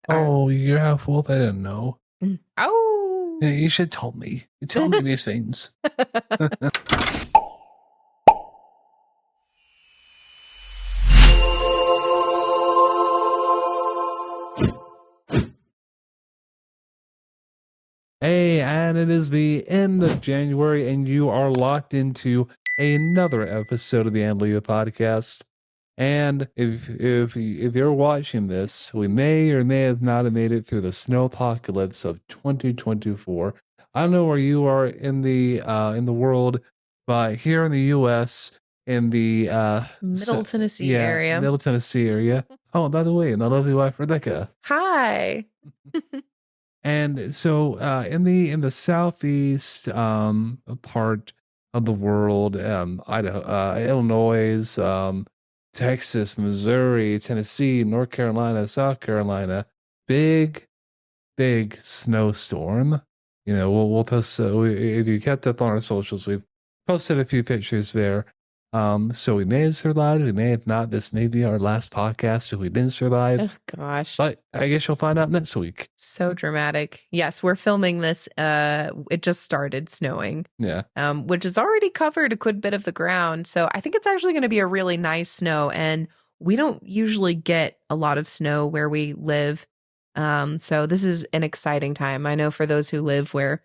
Oh, you're half wolf? I didn't know. Yeah, Oh. you should tell me. Tell me these things. Hey, and it is the end of January, and you are locked into another episode of the Amblio podcast. And if you're watching this, we may or may have not have made it through the snow apocalypse of 2024. I don't know where you are in the world, but here in the U.S. in the Middle Tennessee area. Middle Tennessee area. Oh, by the way, my lovely wife Rebecca. Hi. And so in the southeast part of the world, Idaho, Illinois, Texas, Missouri, Tennessee, North Carolina, South Carolina, big, big snowstorm. We'll post, if you kept up on our socials, we've posted a few pictures there. So we may have survived, we may have not. This may be our last podcast if we didn't survive. Oh, gosh. But I guess you'll find out next week. So dramatic. Yes, we're filming this. It just started snowing. Yeah. Which has already covered a good bit of the ground. So I think it's actually going to be a really nice snow. And we don't usually get a lot of snow where we live. So this is an exciting time. I know for those who live where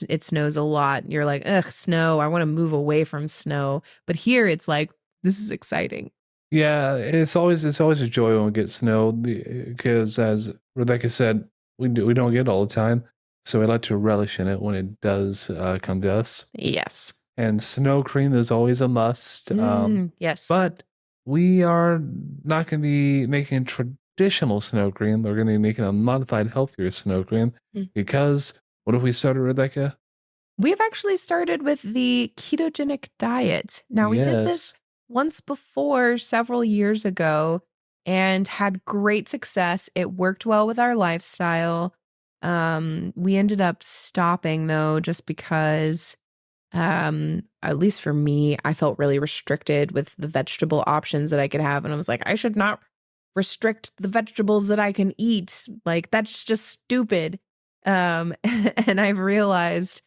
it snows a lot, you're like, ugh, snow. I want to move away from snow. But here it's like, this is exciting. Yeah, it's always a joy when we get snow because, as Rebecca said, we don't get it all the time, so we like to relish in it when it does come to us. Yes. And snow cream is always a must. Yes. But we are not going to be making traditional snow cream. We're going to be making a modified, healthier snow cream because what have we started, Rebecca? We've actually started with the ketogenic diet. Now, we did this once before several years ago and had great success. It worked well with our lifestyle. We ended up stopping though, just because, at least for me, I felt really restricted with the vegetable options that I could have. And I was like, I should not restrict the vegetables that I can eat. Like, that's just stupid. And I've realized,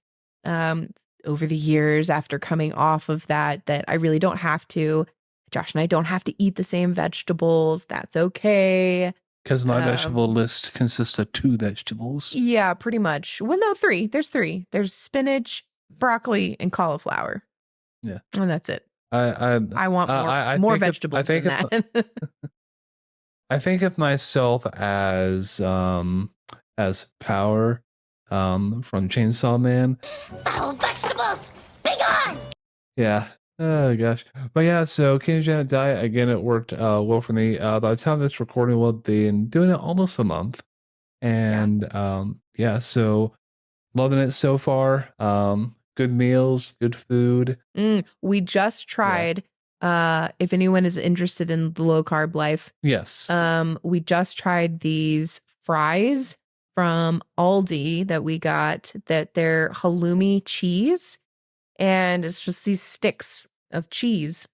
over the years after coming off of that I really don't have to. Josh and I don't have to eat the same vegetables. That's okay. Because my vegetable list consists of 2 vegetables. Yeah, pretty much. Well, no, 3. There's 3. There's spinach, broccoli, and cauliflower. Yeah. And that's it. I want more vegetables than that. I think of myself as Power from Chainsaw Man. Foul vegetables, be gone! Yeah. Oh gosh. But yeah, so ketogenic diet, again, it worked well for me. By the time this recording, we'll be doing it almost a month. And so loving it so far. Good meals, good food. We just tried, if anyone is interested in the low carb life. Yes. We just tried these fries from Aldi that we got, that they're halloumi cheese, and it's just these sticks of cheese.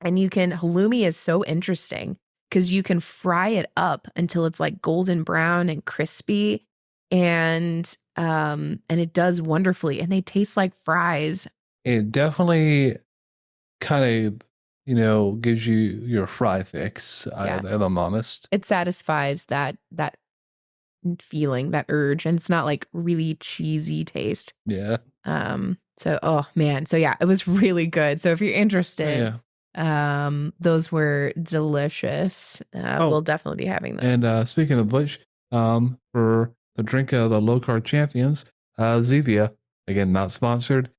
And halloumi is so interesting because you can fry it up until it's like golden brown and crispy, and it does wonderfully, and they taste like fries. It definitely kind of, gives you your fry fix, if I'm honest. It satisfies that feeling, that urge, and it's not like really cheesy taste. Yeah. So, oh man. So yeah, it was really good. So if you're interested, those were delicious. We'll definitely be having those. And speaking of which, for the drink of the low carb champions, Zevia, again, not sponsored.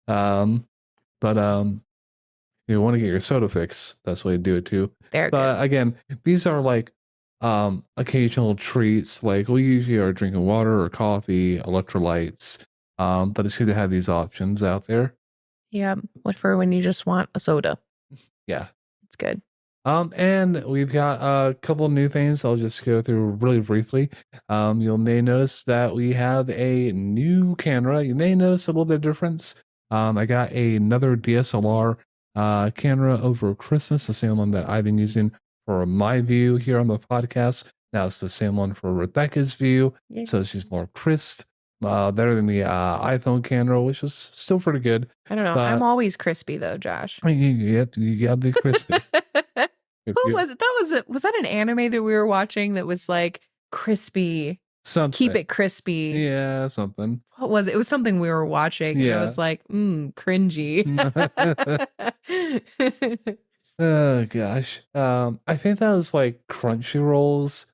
But you want to get your soda fix, that's the way to do it too. But again, these are like occasional treats. Like we usually are drinking water or coffee, electrolytes. But it's good to have these options out there. Yeah, what for when you just want a soda. Yeah, it's good. And we've got a couple new things I'll just go through really briefly. You may notice that we have a new camera. You may notice a little bit of difference. I got another DSLR camera over Christmas, the same one that I've been using for my view here on the podcast. Now it's the same one for Rebecca's view, Yeah. so she's more crisp, better than the iPhone camera, which is still pretty good. I don't know. I'm But always crispy though, Josh. you got to be crispy. Who was it? Was that an anime that we were watching that was like crispy? Something. Keep it crispy. Yeah, something. What was it? It was something we were watching. Yeah. And I was like, cringy. Oh gosh. I think that was like Crunchyroll's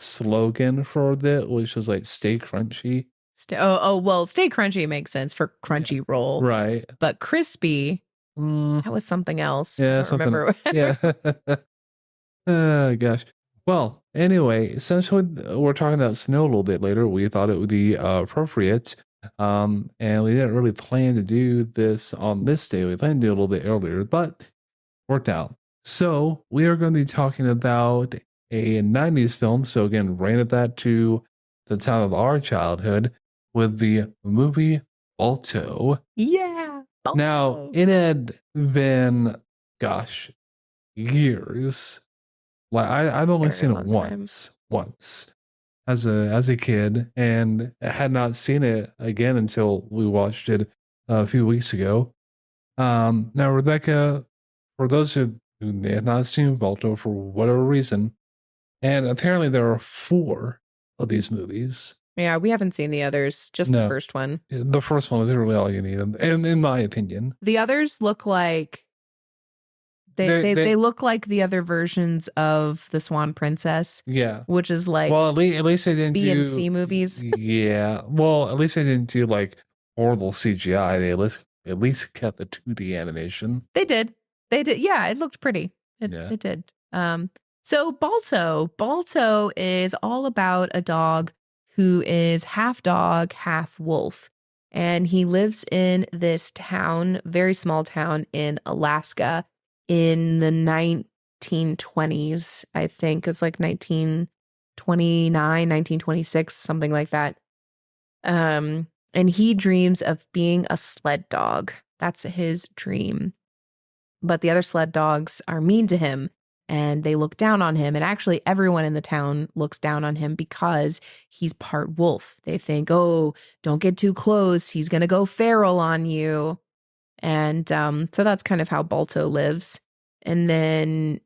slogan for it, which was like "Stay crunchy." Well, stay crunchy makes sense for crunchy roll, right? But crispy, that was something else. Yeah, I don't remember. Yeah. Oh gosh. Well, anyway, since we're talking about snow a little bit later, we thought it would be appropriate. And we didn't really plan to do this on this day. We planned to do it a little bit earlier, but worked out. So we are going to be talking about a 90s film. So again, rated that to the time of our childhood with the movie Balto. Yeah. Balto. Now, it had been, gosh, years. Like I'd only seen it once as a kid, and had not seen it again until we watched it a few weeks ago. Now, Rebecca, for those who may have not seen Balto for whatever reason, and apparently there are 4 of these movies. Yeah, we haven't seen the others, just the first one. The first one is really all you need, and in my opinion. The others look like they look like the other versions of the Swan Princess. Yeah. Which is like, well, at least they didn't B do and C movies. Yeah. Well, at least they didn't do like horrible CGI. They at least kept the 2D animation. They did. Yeah, it looked pretty. It did. So Balto is all about a dog who is half dog, half wolf. And he lives in this town, very small town in Alaska in the 1920s, I think. It's like 1929, 1926, something like that. And he dreams of being a sled dog. That's his dream. But the other sled dogs are mean to him and they look down on him. And actually, everyone in the town looks down on him because he's part wolf. They think, oh, don't get too close. He's going to go feral on you. And so that's kind of how Balto lives. And then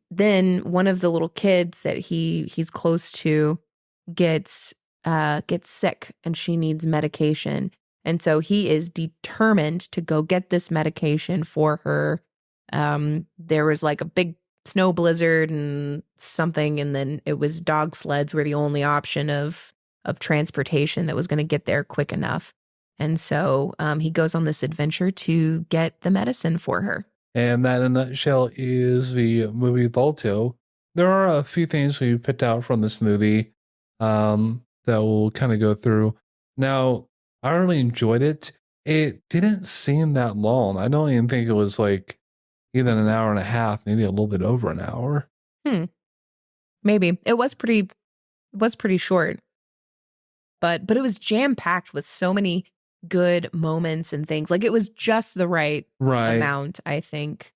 one of the little kids that he's close to gets sick and she needs medication. And so he is determined to go get this medication for her. There was like a big snow blizzard and something, and then it was dog sleds were the only option of transportation that was going to get there quick enough. And so he goes on this adventure to get the medicine for her. And that, in a nutshell, is the movie Balto. There are a few things we picked out from this movie that we'll kind of go through. Now, I really enjoyed it. It didn't seem that long. I don't even think it was like even an hour and a half, maybe a little bit over an hour. Maybe. It was pretty short. But it was jam-packed with so many good moments and things. Like it was just the right amount, I think.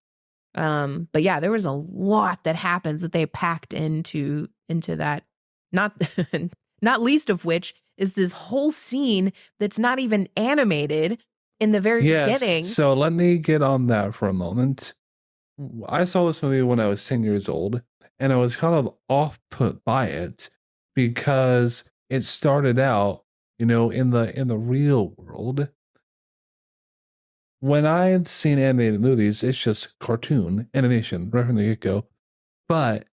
But yeah, there was a lot that happens that they packed into that. Not not least of which is this whole scene that's not even animated in the very beginning. So let me get on that for a moment. I saw this movie when I was 10 years old, and I was kind of off-put by it because it started out, in the real world. When I've seen animated movies, it's just cartoon animation right from the get-go. But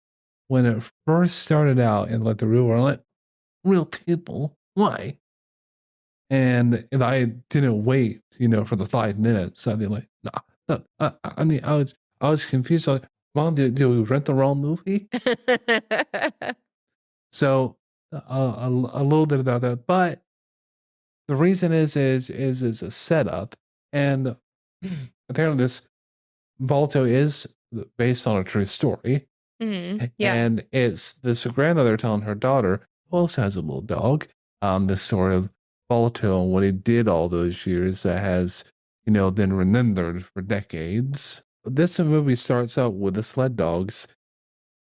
when it first started out in like the real world, like, real people, why? And I didn't wait, for the 5 minutes. I'd be like, nah. I was confused. Like, Mom, did we rent the wrong movie? So a little bit about that, but the reason is a setup, and apparently this Balto is based on a true story. Mm-hmm. Yeah. And it's this grandmother telling her daughter, who also has a little dog, the story of Balto and what he did all those years that has, been remembered for decades. This movie starts out with the sled dogs.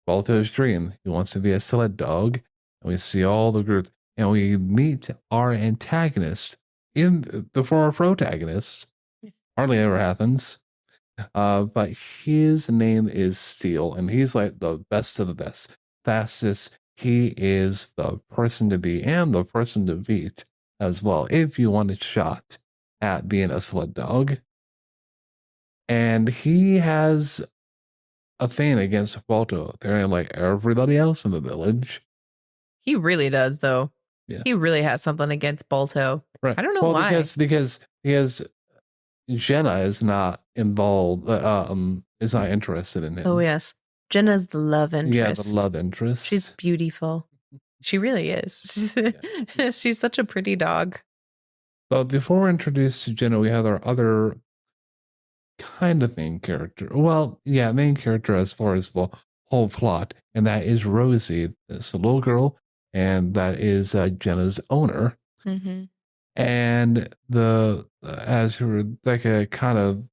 Balto's dream. He wants to be a sled dog. and we see all the group, and we meet our antagonist in before our protagonist. Hardly ever happens. But his name is Steel, and he's like the best of the best, fastest. He is the person to be and the person to beat as well, if you want a shot at being a sled dog. And he has a thing against Balto. They're like everybody else in the village. He really does, though. Yeah. He really has something against Balto. Right. I don't know well, why. Because he has Jenna is not involved. Is not interested in him. Oh yes, Jenna's the love interest. Yeah, the love interest. She's beautiful. She really is. She's such a pretty dog. But before we're introduced to Jenna, we have our other kind of main character. Well, yeah, main character as far as the whole plot, and that is Rosie. It's a little girl, and that is Jenna's owner. Mm-hmm. And as Rebecca kind of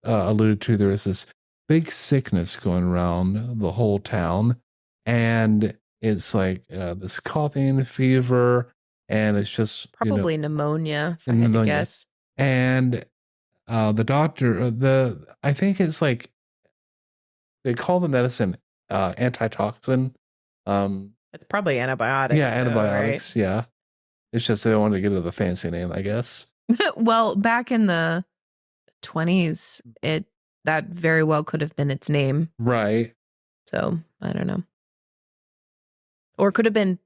alluded to, there is this big sickness going around the whole town, and it's like this coughing, fever, and it's just probably pneumonia. If I had to guess. And the doctor, I think it's like they call the medicine antitoxin. It's probably antibiotics. Yeah, antibiotics. Though, right? Yeah, it's just they don't want to get to the fancy name, I guess. Well, back in the 20s, that very well could have been its name. Right. So I don't know. Or could have been,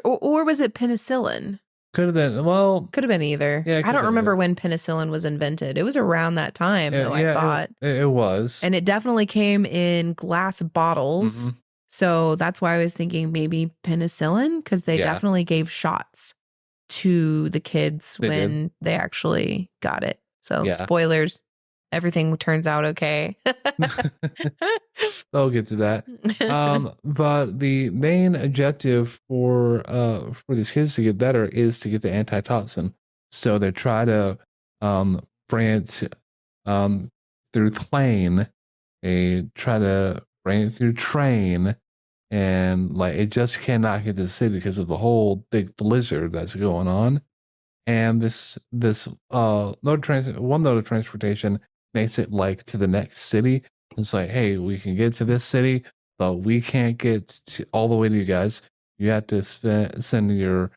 or was it penicillin? Could have been. Well, could have been either. Yeah, I don't remember when penicillin was invented. It was around that time, though. I thought it was, and it definitely came in glass bottles. Mm-hmm. So that's why I was thinking maybe penicillin, because they definitely gave shots to the kids when they actually got it. So spoilers, everything turns out okay. I'll get to that. But the main objective for these kids to get better is to get the antitoxin. So they try to bring it through plane. They try to bring it through train, and like it just cannot get to the city because of the whole big blizzard that's going on. And this one mode of transportation makes it like to the next city. It's like, hey, we can get to this city, but we can't get all the way to you guys. You have to send your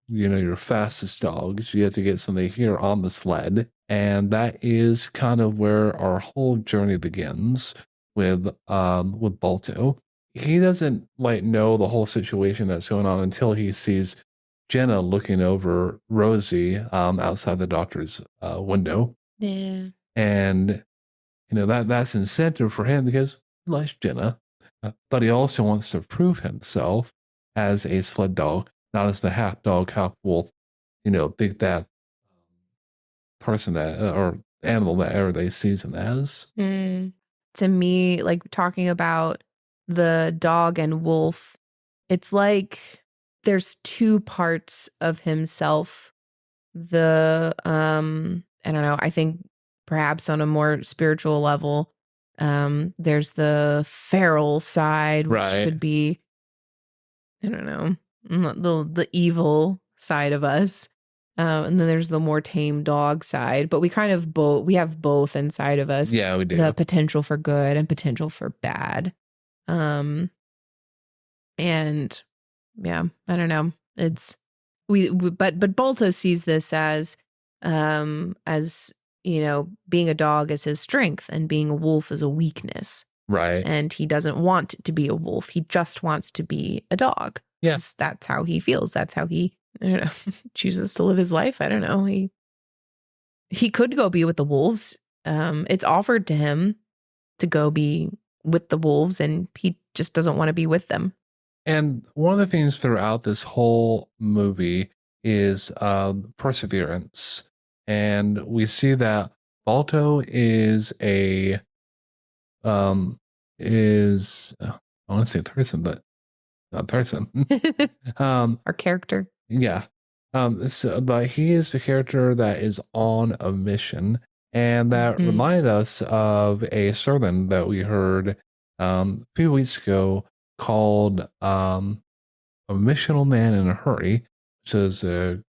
your fastest dogs. You have to get somebody here on the sled. And that is kind of where our whole journey begins with Balto. He doesn't like know the whole situation that's going on until he sees Jenna looking over Rosie outside the doctor's window. Yeah. And that's incentive for him because he likes Jenna, but he also wants to prove himself as a sled dog, not as the half dog, half wolf, big that person that or animal that everybody sees him as. To me, like talking about the dog and wolf, it's like there's two parts of himself. The I don't know, I think perhaps on a more spiritual level, there's the feral side, which could be, I don't know, the evil side of us. And then there's the more tame dog side, but we kind of we have both inside of us. Yeah, we do. The potential for good and potential for bad. And yeah, I don't know. It's but Balto sees this as being a dog as his strength and being a wolf as a weakness. Right. And he doesn't want to be a wolf. He just wants to be a dog. Yes. That's how he feels. That's how he chooses to live his life. I don't know. He could go be with the wolves. It's offered to him to go be with the wolves, and he just doesn't want to be with them. And one of the things throughout this whole movie is perseverance. And we see that Balto is I want to say person, but not person. Our character. Yeah. But he is the character that is on a mission. And that reminded us of a sermon that we heard a few weeks ago called a missional man in a hurry, which is a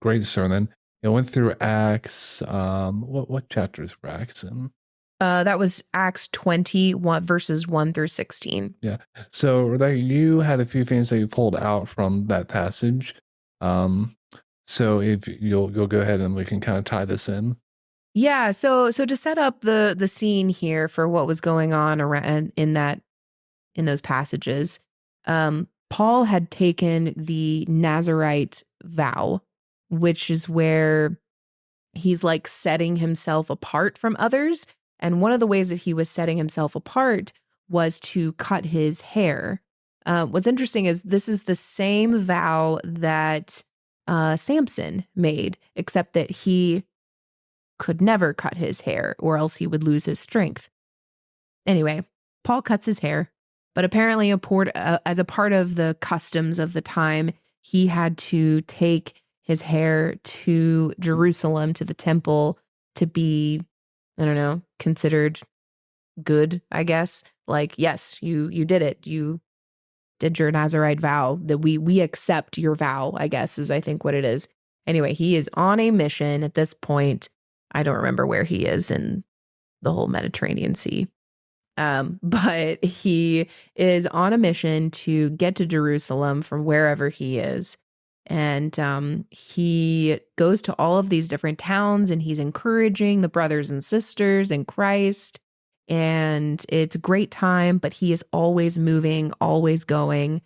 great sermon. It went through Acts. What chapters were Acts in? That was Acts 21 verses 1 through 16. Yeah. So like you had a few things that you pulled out from that passage. Um, so if you'll go ahead and we can kind of tie this in. Yeah, so to set up the scene here for what was going on around in those passages, Paul had taken the Nazarite vow, which is where he's like setting himself apart from others. And one of the ways that he was setting himself apart was to cut his hair. What's interesting is this is the same vow that Samson made, except that he could never cut his hair or else he would lose his strength. Anyway, Paul cuts his hair, but apparently as a part of the customs of the time, he had to take his hair to Jerusalem, to the temple, to be, I don't know, considered good, I guess. Like, yes, you did it. You did your Nazarite vow, that we accept your vow, I guess, is I think what it is. Anyway, he is on a mission at this point. I don't remember where he is in the whole Mediterranean Sea. But he is on a mission to get to Jerusalem from wherever he is. And he goes to all of these different towns and he's encouraging the brothers and sisters in Christ. And it's a great time, but he is always moving, always going.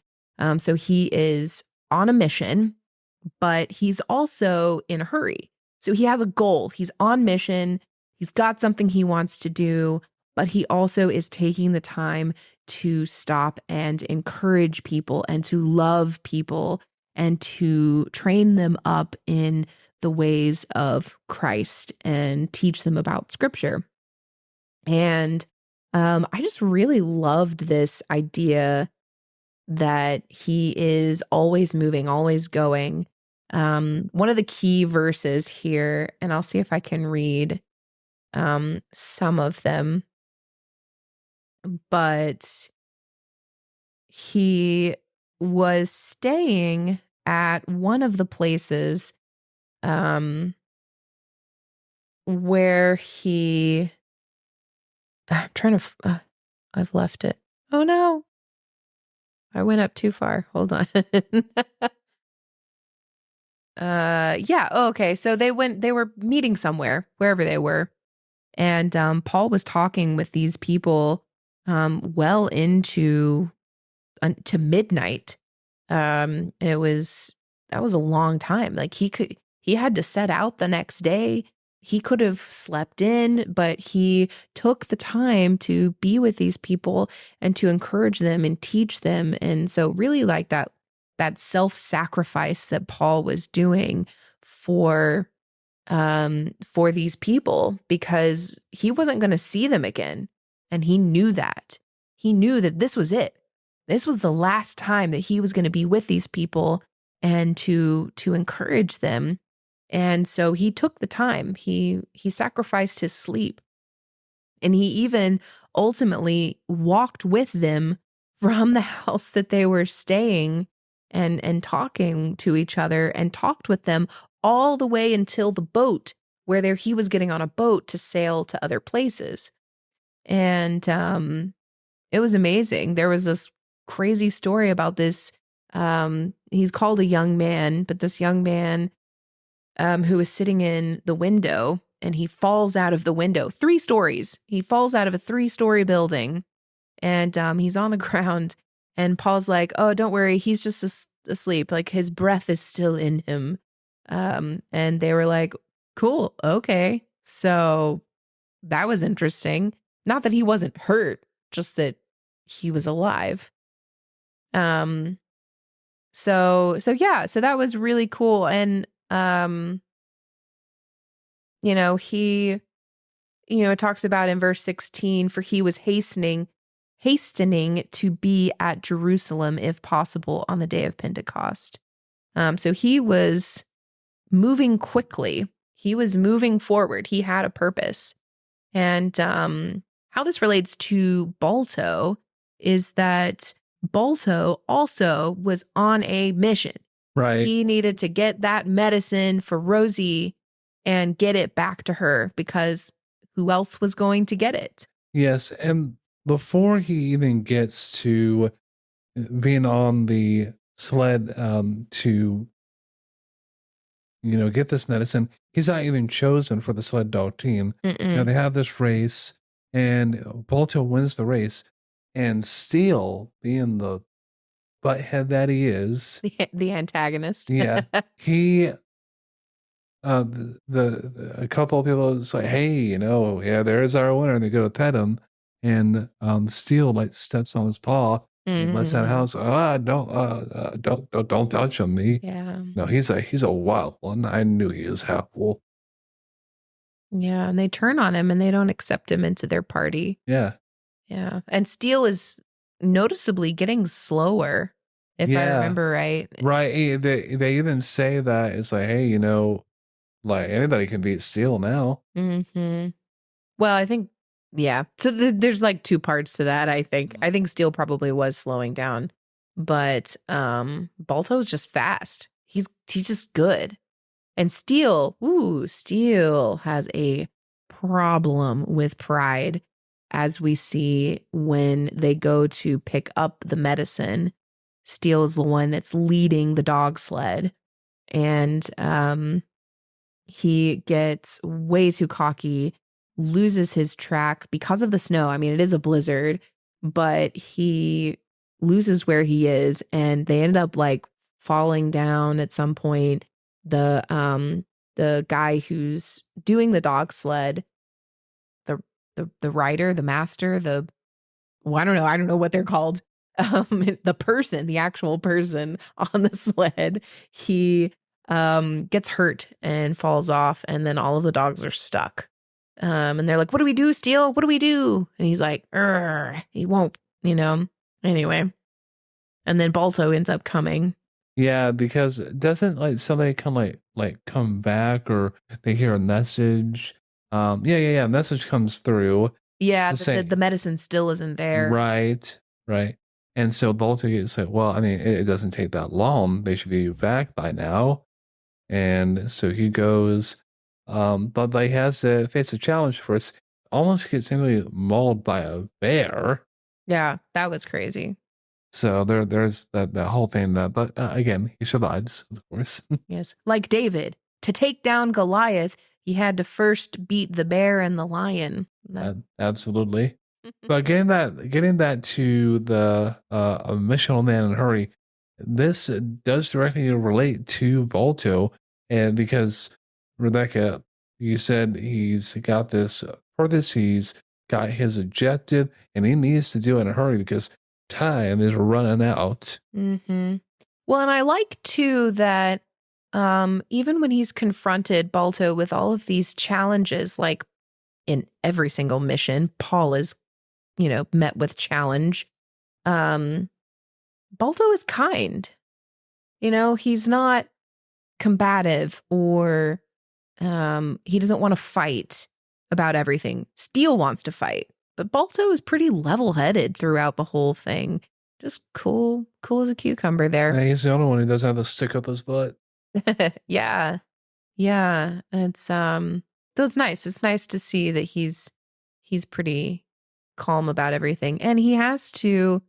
So he is on a mission, but he's also in a hurry. So he has a goal. He's on mission. He's got something he wants to do, but he also is taking the time to stop and encourage people and to love people and to train them up in the ways of Christ and teach them about scripture. And I just really loved this idea that he is always moving, always going. One of the key verses here, and I'll see if I can read some of them, but he was staying at one of the places where I'm trying to, I've left it. Oh no, I went up too far. Hold on. Yeah. Okay. So they were meeting somewhere, wherever they were. And Paul was talking with these people well into to midnight. And that was a long time. Like he had to set out the next day. He could have slept in, but he took the time to be with these people and to encourage them and teach them. And so really like that self-sacrifice that Paul was doing for these people, because he wasn't going to see them again. And he knew that. He knew that this was it. This was the last time that he was going to be with these people and to encourage them. And so he took the time. He sacrificed his sleep. And he even ultimately walked with them from the house that they were staying and talking to each other, and talked with them all the way until the boat, where he was getting on a boat to sail to other places. And it was amazing. There was this crazy story about this. He's called a young man, but this young man who was sitting in the window, and he falls out of the window. 3 stories. He falls out of a 3-story building, and he's on the ground. And Paul's like, "Oh, don't worry. He's just asleep. Like his breath is still in him." And they were like, "Cool. Okay." So that was interesting. Not that he wasn't hurt, just that he was alive. So yeah, so that was really cool. And he it talks about in verse 16, for he was hastening to be at Jerusalem if possible on the day of Pentecost. So he was moving quickly. He was moving forward. He had a purpose. And how this relates to Balto is that Balto also was on a mission. Right. He needed to get that medicine for Rosie and get it back to her because who else was going to get it? Yes, and before he even gets to being on the sled to get this medicine, he's not even chosen for the sled dog team. They have this race, and Balto wins the race, and Steel, being the butthead that he is, The antagonist. yeah, he a couple of people say, hey, yeah, there's our winner, and they go to pet him, and Steel like steps on his paw and lets out a house. Don't touch him, me. Yeah. No, he's a wild one. I knew he was half wolf. Yeah, and they turn on him and they don't accept him into their party. Yeah. Yeah. And Steel is noticeably getting slower, if I remember right. Right. They even say that it's like, hey, like anybody can beat Steel now. Well, I think, yeah. So there's like two parts to that, I think. I think Steel probably was slowing down, but Balto's just fast. He's just good. And Steel has a problem with pride, as we see when they go to pick up the medicine. Steel is the one that's leading the dog sled. And he gets way too cocky, loses his track because of the snow. I mean, it is a blizzard, but he loses where he is, and they end up like falling down at some point. The guy who's doing the dog sled, the rider, the master, I don't know what they're called. The actual person on the sled, he gets hurt and falls off, and then all of the dogs are stuck. And they're like, "What do we do, Steel? What do we do?" And he's like, he won't, Anyway, and then Balto ends up coming. Yeah, because doesn't like somebody come like come back, or they hear a message? Yeah. Message comes through. Yeah, the medicine still isn't there. Right. And so Balto gets like, well, I mean, it doesn't take that long. They should be back by now. And so he goes, but he has to face a challenge first. Almost gets nearly mauled by a bear. Yeah, that was crazy. So there's that whole thing but again, he survives, of course. Yes, like David, to take down Goliath, he had to first beat the bear and the lion. Absolutely. But getting that to the missional man in a hurry, this does directly relate to Balto, and because Rebecca, you said he's got this for this, he's got his objective, and he needs to do it in a hurry because time is running out. Well, and I like too that even when he's confronted Balto with all of these challenges, like in every single mission, Paul is, met with challenge. Balto is kind. He's not combative, or he doesn't want to fight about everything. Steel wants to fight, but Balto is pretty level-headed throughout the whole thing. Just cool as a cucumber there. And he's the only one who doesn't have a stick up his butt. Yeah. It's so it's nice. It's nice to see that he's pretty calm about everything, and he has to.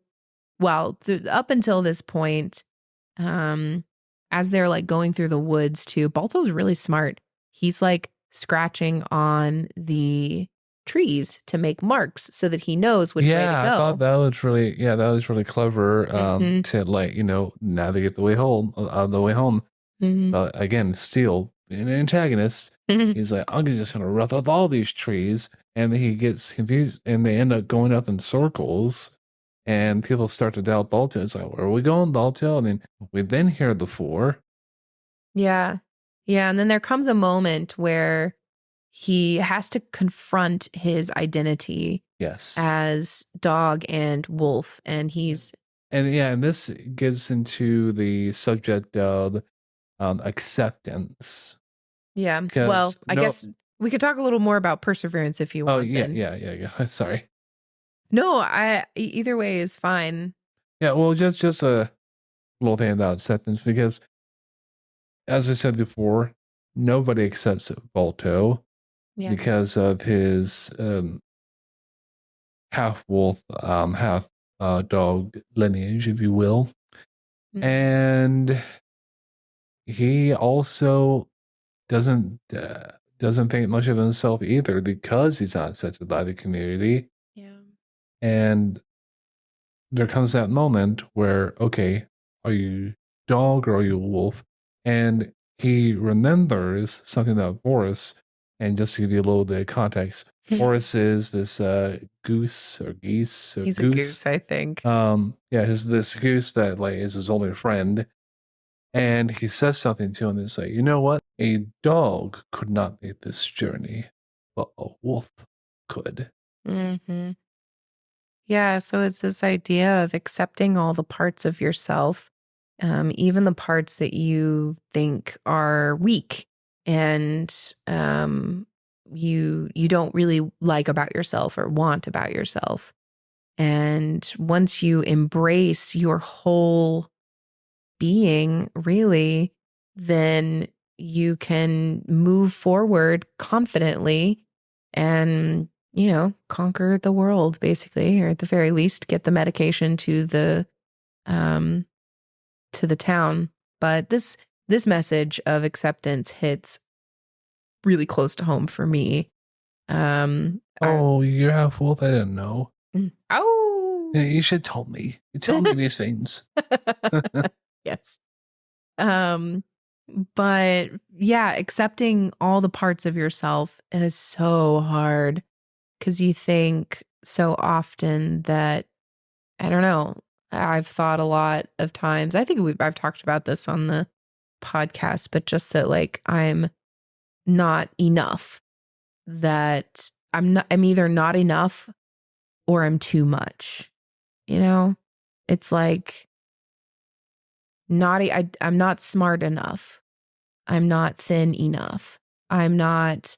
Well, up until this point, as they're like going through the woods too, Balto's really smart. He's like scratching on the trees to make marks so that he knows which way to go. I thought that was really clever to navigate the way home the way home. Again, Steel, an antagonist, he's like, I'm just gonna rough up all these trees, and then he gets confused, and they end up going up in circles, and people start to doubt Balto. It's like, where are we going, Balto? I mean, we've been here before. Yeah, and then there comes a moment where he has to confront his identity. Yes. As dog and wolf, and and this gets into the subject of acceptance. Yeah. Well, I guess we could talk a little more about perseverance if you want. Yeah. Sorry. No, either way is fine. Yeah, well, just a little thing about acceptance because, as I said before, nobody accepts Balto Yeah. because of his half wolf, half dog lineage, if you will. And he also doesn't doesn't think much of himself either because he's not accepted by the community. Yeah. And there comes that moment where, okay, are you dog or are you wolf? And he remembers something that Boris, and just to give you a little bit of context, Boris is this goose or geese or He's a goose. goose, I think. Yeah, his this goose that like is his only friend. And he says something to him that's like, you know what? A dog could not make this journey, but a wolf could. Mm-hmm. Yeah, so it's this idea of accepting all the parts of yourself, even the parts that you think are weak and you don't really like about yourself or want about yourself. And once you embrace your whole being, really, then you can move forward confidently and, conquer the world, basically, or at the very least, get the medication um, to the town. But this message of acceptance hits really close to home for me. Oh, you're half wolf? I didn't know. Oh, Yeah, you should tell me. You tell me these things. yes. Um, but yeah, accepting all the parts of yourself is so hard because you think so often that, I don't know, I've thought a lot of times, I think I've talked about this on the podcast, but just that like I'm not enough, that I'm either not enough or I'm too much, you know? It's like I'm not smart enough. I'm not thin enough. I'm not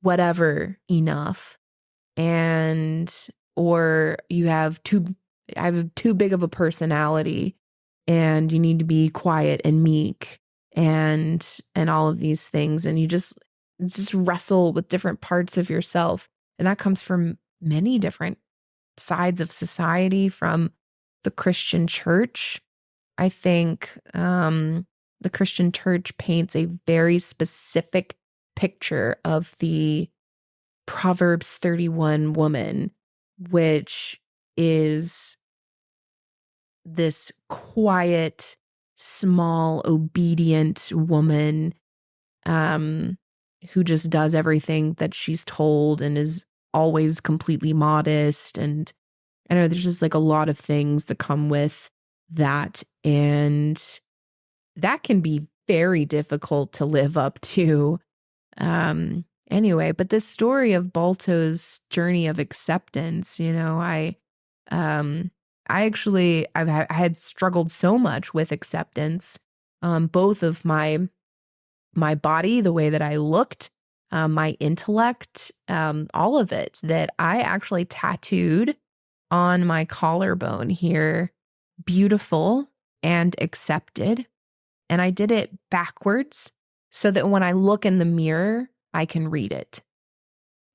whatever enough. And, or I have too big of a personality and you need to be quiet and meek and all of these things. And you just wrestle with different parts of yourself. And that comes from many different sides of society, from the Christian church. I think the Christian church paints a very specific picture of the Proverbs 31 woman, which is this quiet, small, obedient woman um, who just does everything that she's told and is always completely modest. And I know there's just like a lot of things that come with that. And that can be very difficult to live up to. Anyway, but this story of Balto's journey of acceptance, um, I had struggled so much with acceptance, both of my body, the way that I looked, my intellect, all of it, that I actually tattooed on my collarbone here, beautiful and accepted. And I did it backwards so that when I look in the mirror, I can read it.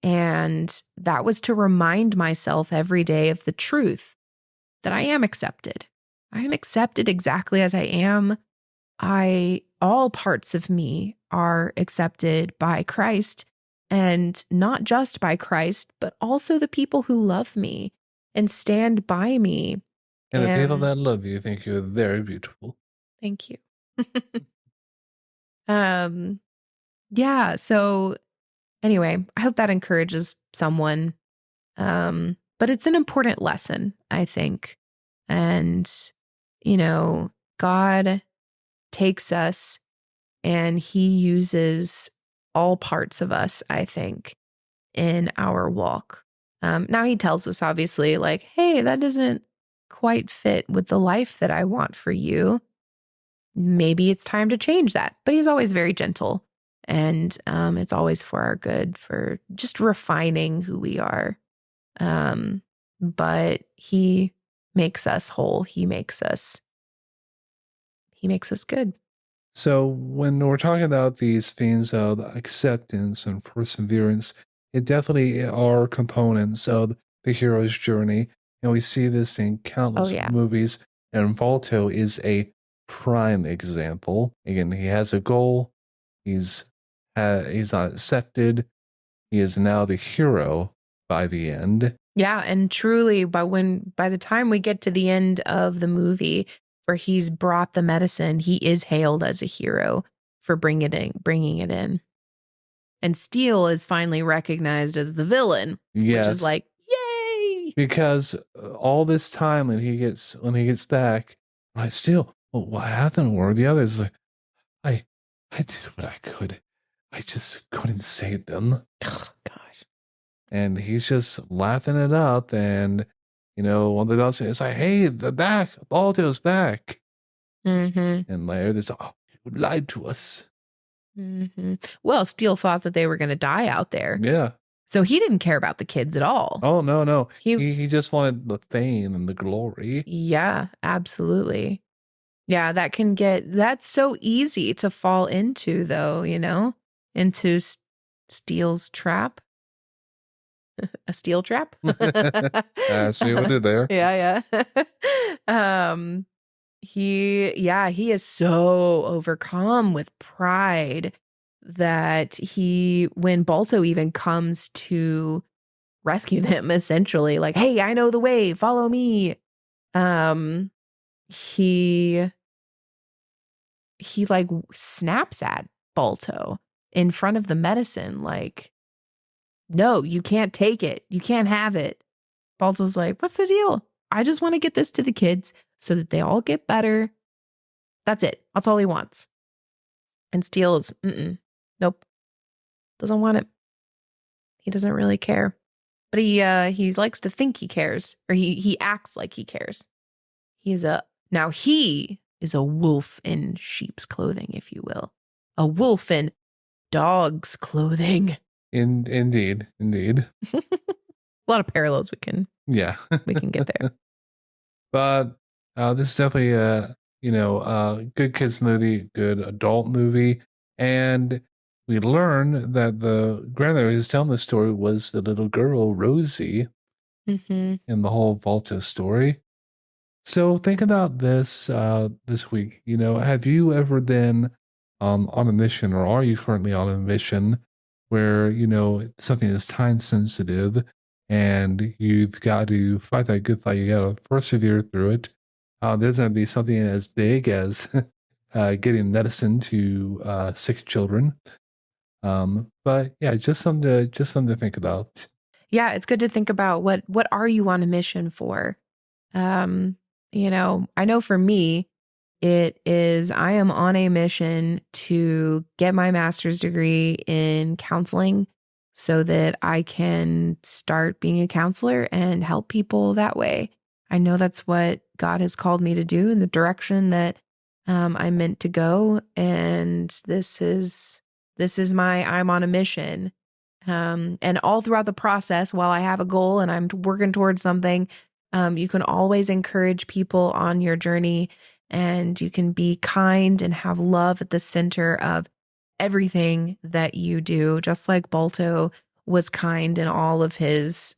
And that was to remind myself every day of the truth that I am accepted. I am accepted exactly as I am. All parts of me are accepted by Christ, and not just by Christ, but also the people who love me and stand by me. And the people that love you think you're very beautiful. Thank you. Yeah. So anyway, I hope that encourages someone. But it's an important lesson, I think. And, God takes us and he uses all parts of us, I think, in our walk. Now he tells us, obviously, like, hey, that doesn't quite fit with the life that I want for you. Maybe it's time to change that. But he's always very gentle. And it's always for our good, for just refining who we are. But he makes us whole. He makes us good. So when we're talking about these themes of acceptance and perseverance, it definitely are components of the hero's journey. And we see this in countless movies. And Balto is a prime example. Again, he has a goal. He's not accepted. He is now the hero by the end. Yeah, and truly, by the time we get to the end of the movie, where he's brought the medicine, he is hailed as a hero for bringing it in. And Steele is finally recognized as the villain, which is like, yay! Because all this time when he gets back, I still, well, what happened? Where are the others? Like, I did what I could. I just couldn't save them. Gosh. And he's just laughing it up, and one of the dogs is like, "Hey, the back, Balto's back." Mm-hmm. And Laird is, "Oh, you lied to us." Mm-hmm. Well, Steele thought that they were going to die out there. Yeah. So he didn't care about the kids at all. Oh, no. He just wanted the fame and the glory. Yeah, absolutely. Yeah, that's so easy to fall into, though, into Steele's trap. A steel trap? See what we did there. Yeah. He is so overcome with pride that when Balto even comes to rescue them, essentially, like, hey, I know the way, follow me. He like snaps at Balto in front of the medicine, like, no, you can't take it. You can't have it. Balto's like, what's the deal? I just want to get this to the kids so that they all get better. That's it. That's all he wants. And Steele is, nope. Doesn't want it. He doesn't really care. But he likes to think he cares, or he acts like he cares. He is a wolf in sheep's clothing, if you will. A wolf in dog's clothing. Indeed. A lot of parallels we can get there. But this is definitely a good kids movie, good adult movie, and we learn that the grandmother who's telling the story was the little girl Rosie in the whole Balto story. So think about this this week. Have you ever been on a mission, or are you currently on a mission where something is time sensitive and you've got to fight that good fight? You got to persevere through it. There's going to be something as big as getting medicine to sick children. But yeah, just something to think about. Yeah, it's good to think about what are you on a mission for? I know for me, it is I am on a mission to get my master's degree in counseling so that I can start being a counselor and help people that way. I know that's what God has called me to do in the direction that I'm meant to go. And this is I'm on a mission. And all throughout the process, while I have a goal and I'm working towards something, you can always encourage people on your journey, and you can be kind and have love at the center of everything that you do, just like Balto was kind in all of his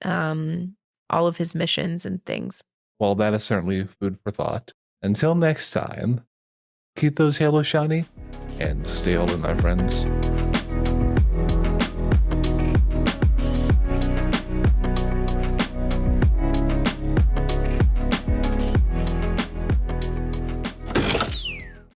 missions and things. Well, that is certainly food for thought. Until next time, keep those halos shiny and stay holy, my friends.